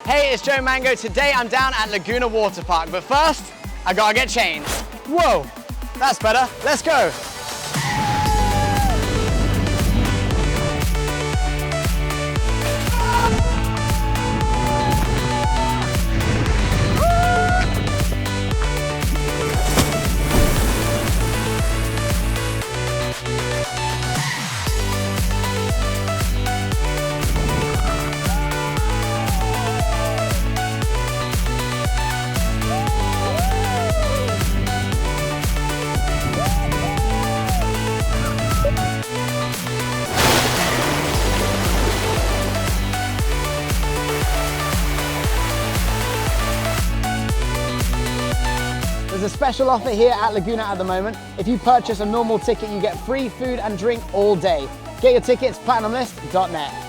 Hey, it's Joe Mango. Today I'm down at Laguna Waterpark, but first, I gotta get changed. Whoa, that's better. Let's go. There's a special offer here at Laguna at the moment. If you purchase a normal ticket, you get free food and drink all day. Get your tickets, platinumlist.net.